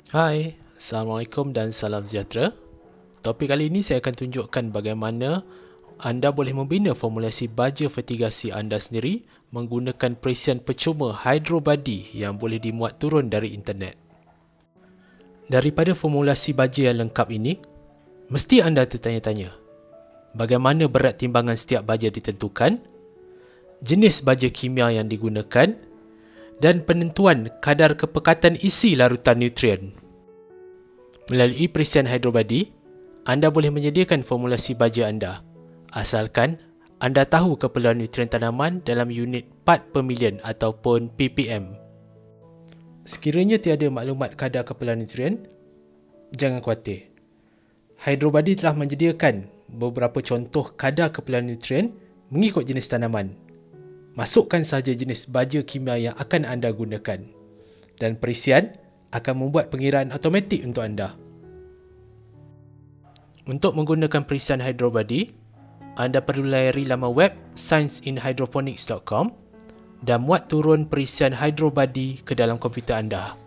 Hai, Assalamualaikum dan salam sejahtera. Topik kali ini saya akan tunjukkan bagaimana anda boleh membina formulasi baja fertigasi anda sendiri menggunakan perisian percuma hydrobody yang boleh dimuat turun dari internet. Daripada formulasi baja yang lengkap ini, mesti anda tertanya-tanya, bagaimana berat timbangan setiap baja ditentukan, jenis baja kimia yang digunakan, dan penentuan kadar kepekatan isi larutan nutrien. Melalui perisian hydrobody, anda boleh menyediakan formulasi baja anda, asalkan anda tahu keperluan nutrien tanaman dalam unit part per million ataupun ppm. Sekiranya tiada maklumat kadar keperluan nutrien, jangan khawatir. Hydrobody telah menyediakan beberapa contoh kadar keperluan nutrien mengikut jenis tanaman. Masukkan sahaja jenis baja kimia yang akan anda gunakan, dan perisian akan membuat pengiraan automatik untuk anda. Untuk menggunakan perisian hydrobody, anda perlu layari laman web scienceinhydroponics.com dan muat turun perisian hydrobody ke dalam komputer anda.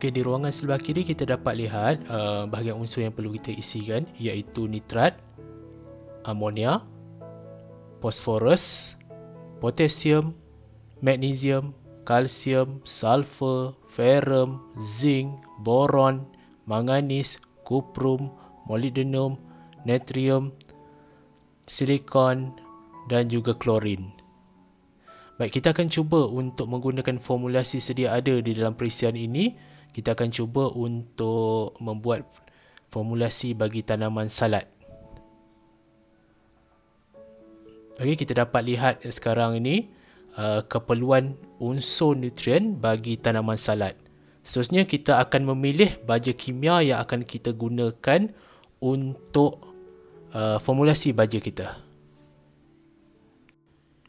Okey, di ruangan sebelah kiri kita dapat lihat bahagian unsur yang perlu kita isikan, iaitu nitrat, amonia, fosforus, potasium, magnesium, kalsium, sulfur, ferrum, zinc, boron, manganis, kuprum, molybdenum, natrium, silikon dan juga klorin. Baik, kita akan cuba untuk menggunakan formulasi sedia ada di dalam perisian ini. Kita akan cuba untuk membuat formulasi bagi tanaman salad. Okey, kita dapat lihat sekarang ini keperluan unsur nutrien bagi tanaman salad. Seterusnya kita akan memilih baja kimia yang akan kita gunakan untuk formulasi baja kita.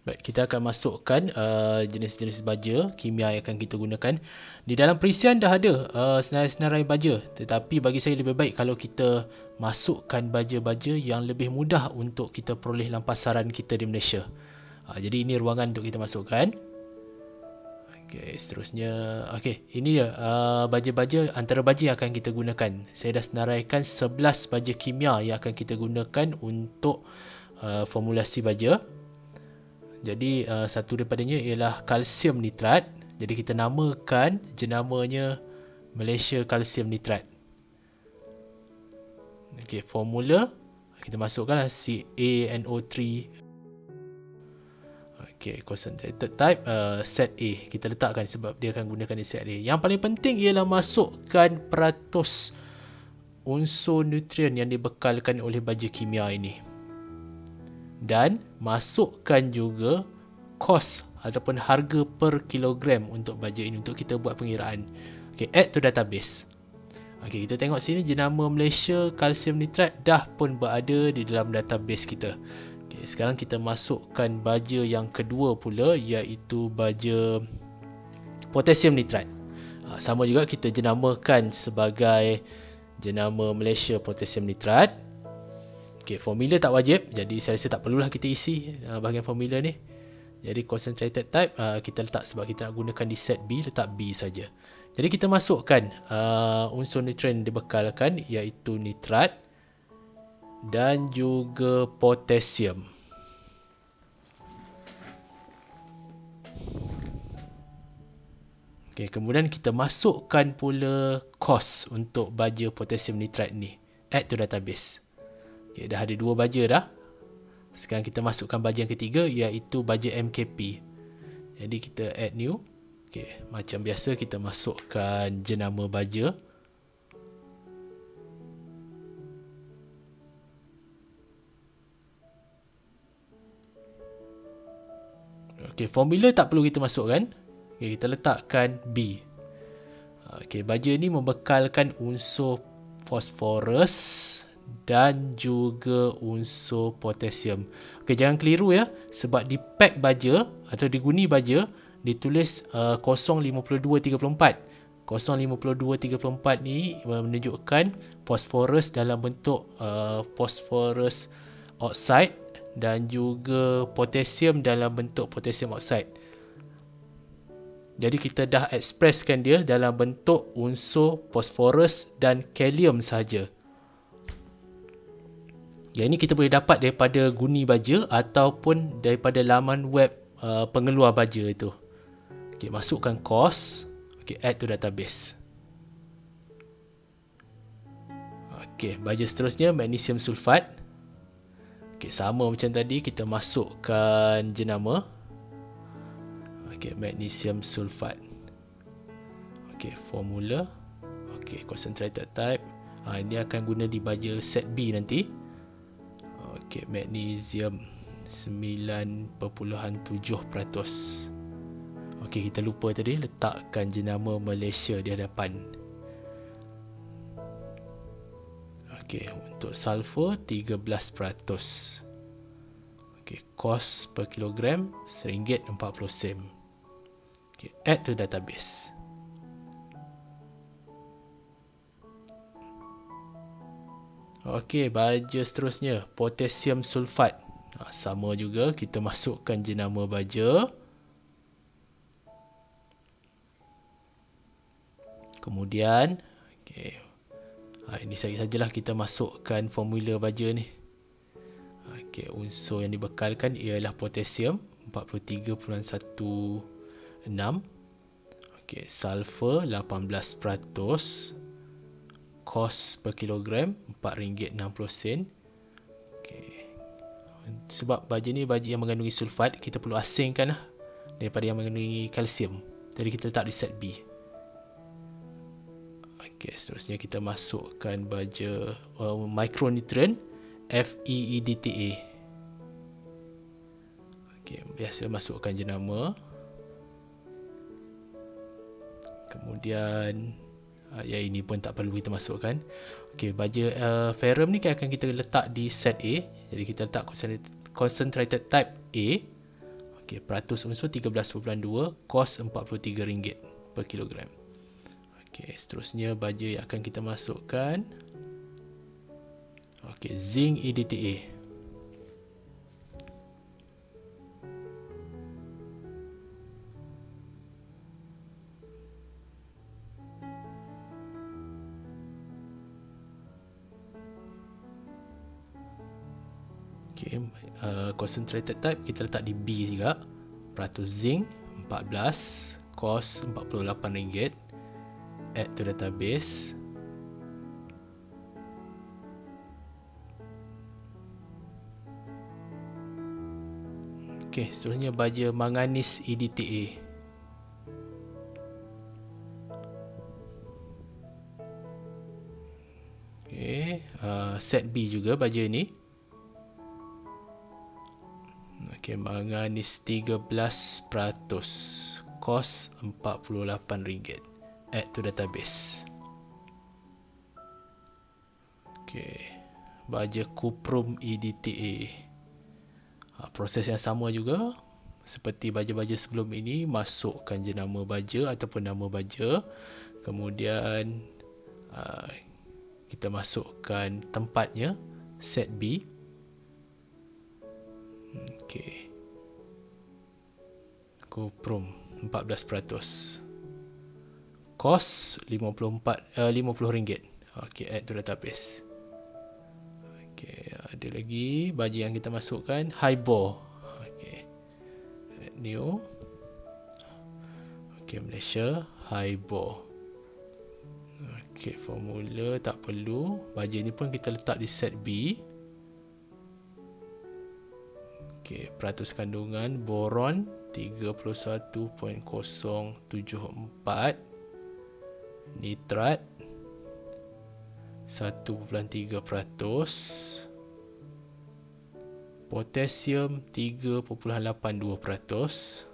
Baik, kita akan masukkan jenis-jenis baja kimia yang akan kita gunakan. Di dalam perisian dah ada senarai-senarai baja, tetapi bagi saya lebih baik kalau kita masukkan baja-baja yang lebih mudah untuk kita peroleh dalam pasaran kita di Malaysia. Jadi ini ruangan untuk kita masukkan. Okey, seterusnya, okey, ini dia baja-baja, antara baja yang akan kita gunakan. Saya dah senaraikan 11 baja kimia yang akan kita gunakan untuk formulasi baja. Jadi satu daripadanya ialah kalsium nitrat. Jadi kita namakan jenamanya Malaysia Kalsium Nitrat. Okey, formula kita masukkanlah CaNO3. Okey, concentrated type set A. Kita letakkan sebab dia akan gunakan di set A. Yang paling penting ialah masukkan peratus unsur nutrien yang dibekalkan oleh baja kimia ini. Dan masukkan juga kos ataupun harga per kilogram untuk baja ini untuk kita buat pengiraan. Okay, add to database. Okay, kita tengok sini jenama Malaysia Kalsium Nitrat dah pun berada di dalam database kita. Okay, sekarang kita masukkan baja yang kedua pula, iaitu baja potasium nitrat. Sama juga kita jenamakan sebagai jenama Malaysia Potasium Nitrat. Okay, formula tak wajib, jadi saya rasa tak perlulah kita isi bahagian formula ni. Jadi concentrated type kita letak sebab kita nak gunakan di set B, letak B saja. Jadi kita masukkan unsur nutrien dibekalkan, iaitu nitrat dan juga potasium. Okay, kemudian kita masukkan pula kos untuk baja potasium nitrat ni. Add to database. Okay, dah ada dua baja dah. Sekarang kita masukkan baja yang ketiga, iaitu baja MKP. Jadi kita add new. Okay, macam biasa kita masukkan jenama baja. Okay, formula tak perlu kita masukkan. Okay, kita letakkan B. Okay, baja ni membekalkan unsur fosforus dan juga unsur potasium. Okey, jangan keliru ya, sebab di pack baja atau di guni baja ditulis 05234. 05234 ni menunjukkan phosphorus dalam bentuk phosphorus oxide dan juga potasium dalam bentuk potasium oxide. Jadi kita dah ekspreskan dia dalam bentuk unsur phosphorus dan kalium sahaja. Yang ini kita boleh dapat daripada Guni Baja ataupun daripada laman web pengeluar baja itu. Okay, masukkan cost. Okay, add to database. Okay, baja seterusnya magnesium sulfat. Okay, sama macam tadi, kita masukkan jenama. Okay, magnesium sulfat. Okay, formula. Okay, concentrated type. Ini akan guna di baja set B nanti. Okay, magnesium 9.7%. Okay, kita lupa tadi letakkan jenama Malaysia di hadapan. Okay, untuk sulfur 13%. Okay, cost per kilogram RM1.40. Okay, add to database. Okey, baja seterusnya, potasium sulfat. Sama juga, kita masukkan jenama baja. Kemudian, okey. Ini sajalah kita masukkan formula baja ni. Okey, unsur yang dibekalkan ialah potasium 43.16. Okey, sulfur 18%. Kos per kilogram RM4.60. Okay. Sebab baja ni baja yang mengandungi sulfat, kita perlu asingkan daripada yang mengandungi kalsium. Jadi kita letak di set B. Okay, seterusnya kita masukkan baja micronutrient FeEDTA. Okay, biasa masukkan jenama. Kemudian yang ini pun tak perlu kita masukkan. Okey, baja ferrum ni akan kita letak di set A. Jadi kita letak concentrated type A. Okey, peratus unsur 13.2, kos RM43 per kilogram. Okey, seterusnya baja yang akan kita masukkan. Okey, zinc EDTA. Okay, concentrated type kita letak di B juga. Peratus zinc 14, kos RM48. Add to database. Okay, seterusnya baja manganis EDTA. Okay, set B juga baja ni. Okay, manganis 13%. Kos RM48. Add to database. Okay, baja cuprum EDTA. Proses yang sama juga seperti baja-baja sebelum ini. Masukkan jenama baja ataupun nama baja. Kemudian kita masukkan tempatnya, set B. Okey. Cuprum 14%. Kos RM50. Okey, add to database. Okey, ada lagi baja yang kita masukkan, Hybor. Okey. Add new. Okey, Malaysia, Hybor. Okey, formula tak perlu. Baja ni pun kita letak di set B. Okey, peratus kandungan boron 31.074, nitrat 1.3%, potasium 3.82%,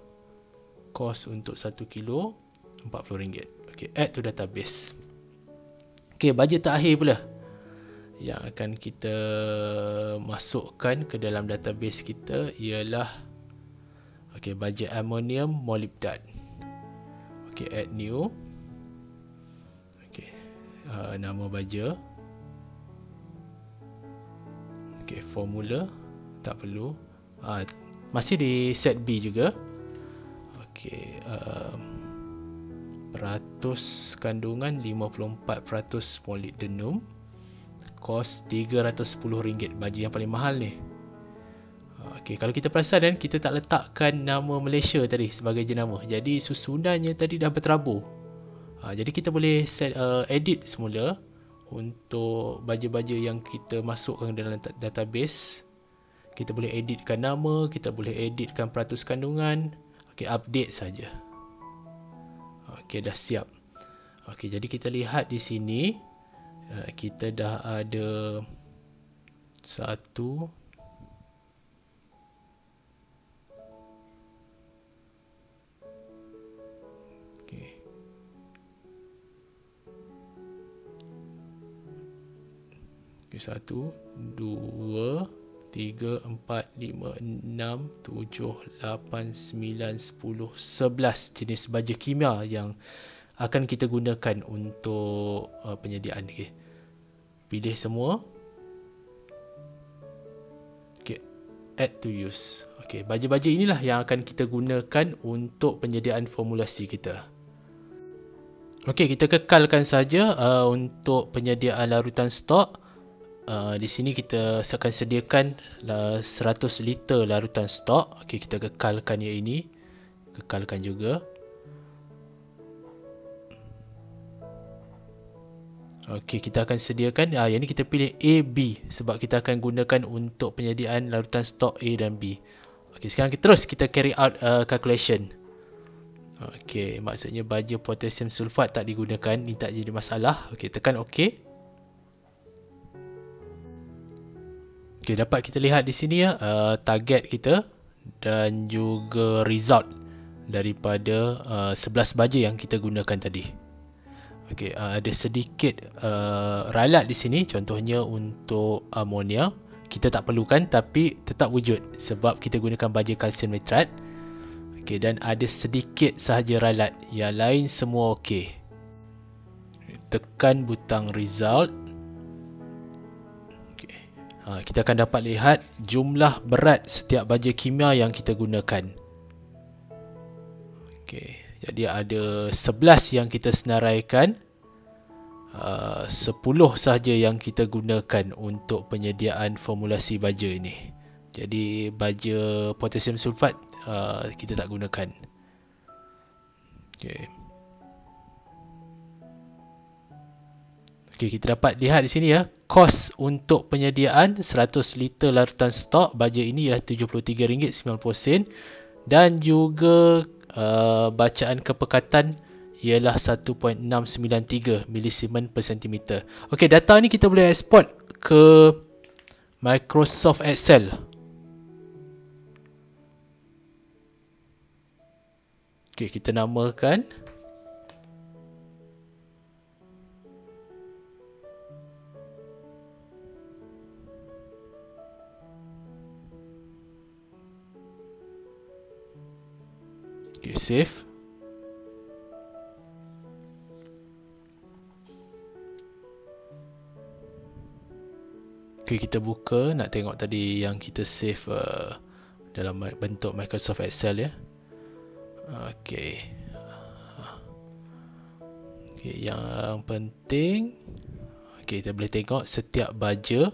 kos untuk 1 kilo RM40. Okey, add to database. Okey, baja terakhir pula yang akan kita masukkan ke dalam database kita ialah baja ammonium molybdat. Okey, add new. nama baja. Okey, formula tak perlu. Masih di set B juga. Okey, peratus kandungan 54% molybdenum. Kos RM310, baju yang paling mahal ni. Okey, kalau kita perasan kan, kita tak letakkan nama Malaysia tadi sebagai jenama. Jadi susunannya tadi dah berterabur. Jadi kita boleh edit semula untuk baja-baja yang kita masukkan dalam database. Kita boleh editkan nama, kita boleh editkan peratus kandungan. Okey, update saja. Okey, dah siap. Okey, jadi kita lihat di sini kita dah ada satu, okey, satu, dua, 3, 4, 5, 6, 7, 8, 9, 10, 11 jenis baja kimia yang akan kita gunakan untuk penyediaan. Okay. Pilih semua. Okay. Add to use. Okay. Baja-baja inilah yang akan kita gunakan untuk penyediaan formulasi kita. Okay, kita kekalkan saja untuk penyediaan larutan stok. Di sini kita akan sediakan 100 liter larutan stok. Okey, kita kekalkan yang ini. Kekalkan juga. Okey, kita akan sediakan yang ini kita pilih A, B sebab kita akan gunakan untuk penyediaan larutan stok A dan B. Okey, sekarang kita carry out calculation. Okey, maksudnya baja potassium sulfat tak digunakan, ni tak jadi masalah. Okey, tekan OK. Okey, dapat kita lihat di sini target kita dan juga result daripada 11 baja yang kita gunakan tadi. Okey, ada sedikit ralat di sini, contohnya untuk amonia. Kita tak perlukan tapi tetap wujud sebab kita gunakan baja kalsium nitrat. Okey, dan ada sedikit sahaja ralat, yang lain semua okey. Tekan butang result. Okey. Kita akan dapat lihat jumlah berat setiap baja kimia yang kita gunakan. Okey, jadi ada 11 yang kita senaraikan. 10 sahaja yang kita gunakan untuk penyediaan formulasi baja ini. Jadi baja potassium sulfat kita tak gunakan. Okey. Okey, kita dapat lihat di sini kos untuk penyediaan 100 liter larutan stok baja ini ialah RM73.90 dan juga bacaan kepekatan ialah 1.693 milisimen per sentimeter. Okey, data ni kita boleh export ke Microsoft Excel. Okey, kita namakan. Okey, save. Okay, kita buka, nak tengok tadi yang kita save dalam bentuk Microsoft Excel ya. Okay. Okay, yang penting, okay, kita boleh tengok setiap baja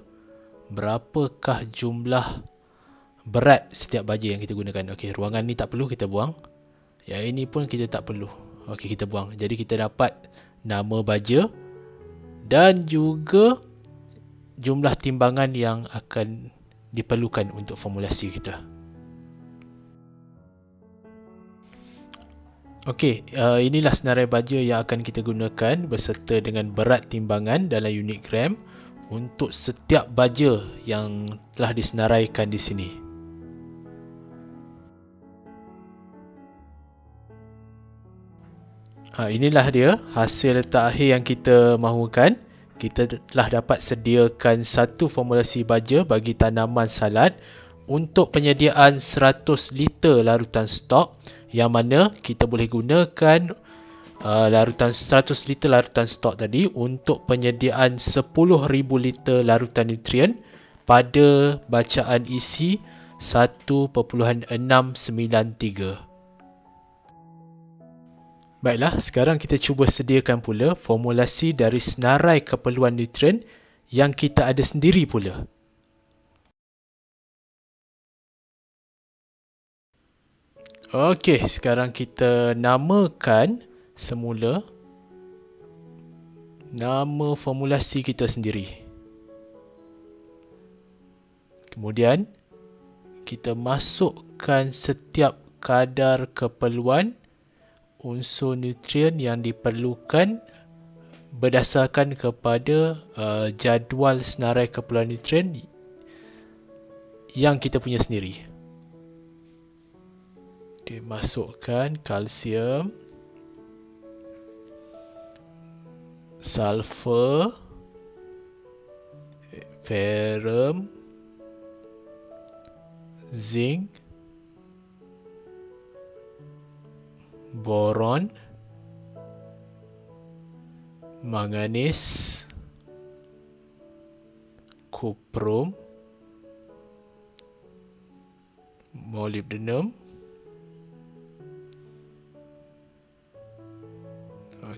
berapakah jumlah berat setiap baja yang kita gunakan. Okay, ruangan ni tak perlu, kita buang. Yang ini pun kita tak perlu. Okay, kita buang. Jadi kita dapat nama baja dan juga jumlah timbangan yang akan diperlukan untuk formulasi kita. Okey, inilah senarai baja yang akan kita gunakan beserta dengan berat timbangan dalam unit gram untuk setiap baja yang telah disenaraikan di sini. Inilah dia hasil letak akhir yang kita mahukan. Kita telah dapat sediakan satu formulasi baja bagi tanaman salad untuk penyediaan 100 liter larutan stok yang mana kita boleh gunakan larutan 100 liter larutan stok tadi untuk penyediaan 10,000 liter larutan nutrien pada bacaan isi 1.693. Baiklah, sekarang kita cuba sediakan pula formulasi dari senarai keperluan nutrien yang kita ada sendiri pula. Okey, sekarang kita namakan semula nama formulasi kita sendiri. Kemudian, kita masukkan setiap kadar keperluan unsur nutrien yang diperlukan berdasarkan kepada jadual senarai keperluan nutrien yang kita punya sendiri. Okay, masukkan kalsium, sulfur, ferrum, zinc, boron, manganis, kuprum, molybdenum.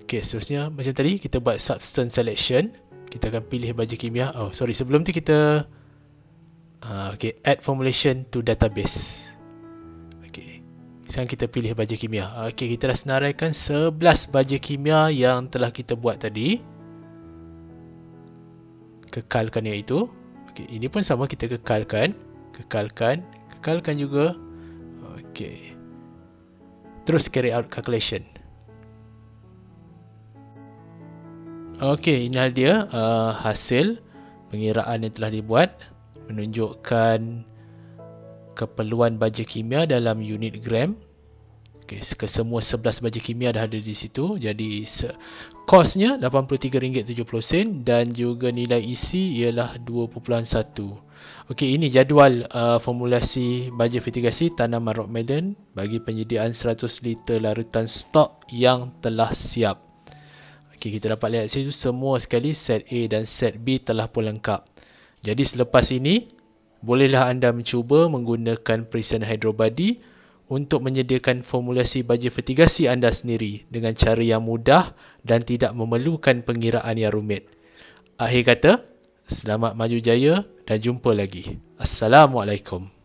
Okey, seterusnya macam tadi kita buat substance selection. Kita akan pilih baja kimia. Sebelum tu kita add formulation to database. Okey. Sekarang kita pilih baja kimia. Okey, kita dah senaraikan 11 baja kimia yang telah kita buat tadi. Kekalkan yang itu. Okey, ini pun sama, kita kekalkan juga. Okey. Terus carry out calculation. Okey, inilah dia hasil pengiraan yang telah dibuat, menunjukkan keperluan baja kimia dalam unit gram. Okey, kesemua 11 baja kimia dah ada di situ. Jadi kosnya RM83.70 dan juga nilai isi ialah 2.1. Okey, ini jadual formulasi baja fertigasi tanaman rock melon bagi penyediaan 100 liter larutan stok yang telah siap. Okey, kita dapat lihat situ semua sekali set A dan set B telah pun lengkap. Jadi selepas ini, bolehlah anda mencuba menggunakan perisian hydrobody untuk menyediakan formulasi baja fertigasi anda sendiri dengan cara yang mudah dan tidak memerlukan pengiraan yang rumit. Akhir kata, selamat maju jaya dan jumpa lagi. Assalamualaikum.